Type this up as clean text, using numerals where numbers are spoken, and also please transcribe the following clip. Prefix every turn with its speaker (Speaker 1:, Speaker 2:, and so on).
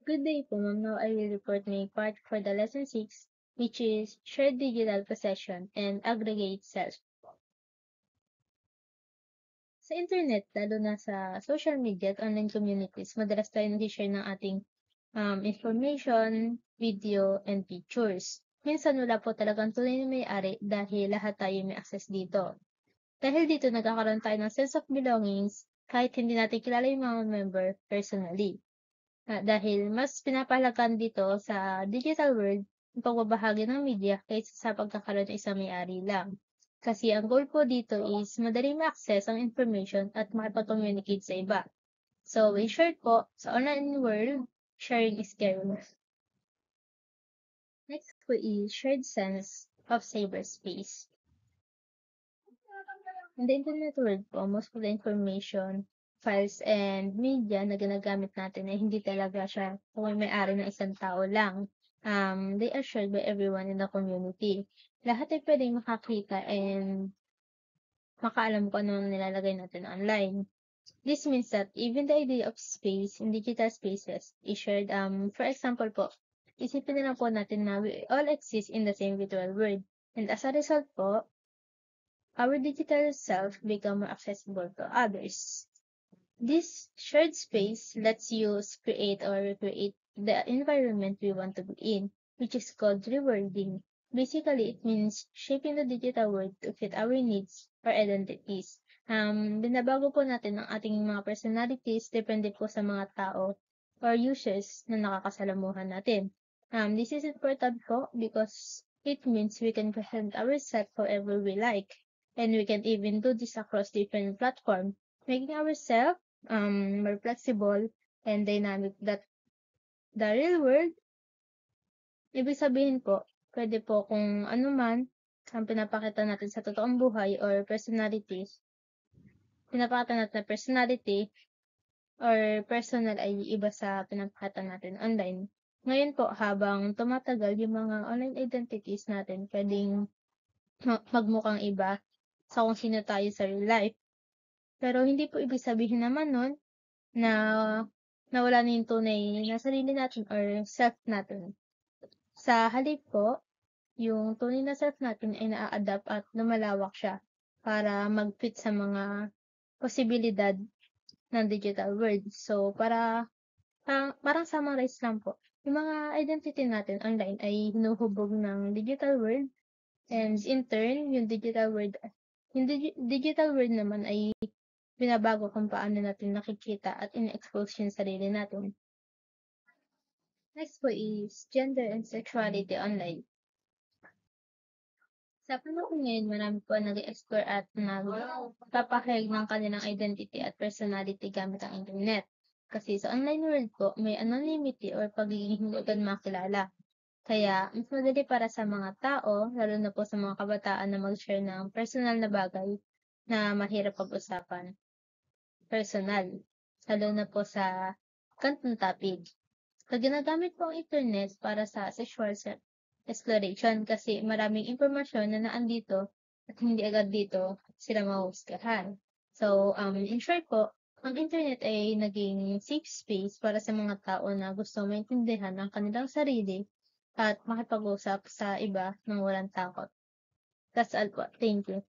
Speaker 1: Good day po, ma'am. Now I will report my part for the lesson 6, which is shared digital possession and aggregate self. Sa internet, lalo na sa social media at online communities, madalas tayo nag-share ng ating information, video, and pictures. Minsan wala po talagang tunay na may-ari dahil lahat tayo may access dito. Dahil dito nagkakaroon tayo ng sense of belongings kahit hindi natin kilala yung mga member personally. Dahil mas pinapahalagan dito sa digital world ang pagbabahagi ng media kaysa sa pagkakaroon ng isang may-ari lang. Kasi ang goal po dito is madaling ma-access ang information at makipag-communicate sa iba. So, in short po, sa online world, sharing is caring. Next po is shared sense of cyberspace. In the internet world po, most of the information, files, and media na ginagamit natin ay hindi talaga siya kung may-ari ng isang tao lang. They are shared by everyone in the community. Lahat ay pwedeng makakita and makaalam kung ano nilalagay natin online. This means that even the idea of space in digital spaces is shared. For example po, isipin na lang po natin na we all exist in the same virtual world. And as a result po, our digital self become more accessible to others. This shared space lets you create or recreate the environment we want to be in, which is called rewording. Basically, it means shaping the digital world to fit our needs or identities. Binabago po natin ang ating mga personalities depende po sa mga tao or users na nakakasalamuhan natin. This is important po because it means we can present ourselves however we like. And we can even do this across different platforms, making ourselves more flexible and dynamic that the real world. Ibig sabihin po, pwede po kung ano man ang pinapakita natin sa totoong buhay or personalities, pinapakita natin na personality or personal ay iba sa pinapakita natin online. Ngayon po, habang tumatagal yung mga online identities natin, pwedeng magmukhang iba sa kung sino tayo sa real life. Pero hindi po ibig sabihin naman nun na nawala na yung tunay na sarili natin or self natin. Sa halip po, yung tunay na self natin ay naa-adapt at lumalawak siya para mag-fit sa mga posibilidad ng digital world. So, parang summarize lang po. Yung mga identity natin online ay hinuhubog ng digital world, and in turn, yung digital world naman ay binabago kung paano natin nakikita at in-expose yung sarili natin. Next po is gender and sexuality online. Sa panahon ngayon, marami po ang nag-explore at nagpapahayag ng kanilang identity at personality gamit ang internet. Kasi sa online world po, may anonymity or pagiging hindi agad makilala. Kaya, mas madali para sa mga tao, lalo na po sa mga kabataan na mag-share ng personal na bagay na mahirap pag-usapan. Personal. Lalo na po sa ganitong topic. So, ginagamit po ang internet para sa sexual exploration kasi maraming impormasyon na naandito at hindi agad dito sila mahuhusgahan. So, in short po, ang internet ay naging safe space para sa mga tao na gusto maintindihan ang kanilang sarili at makipag-usap sa iba ng walang takot. That's all po. Thank you.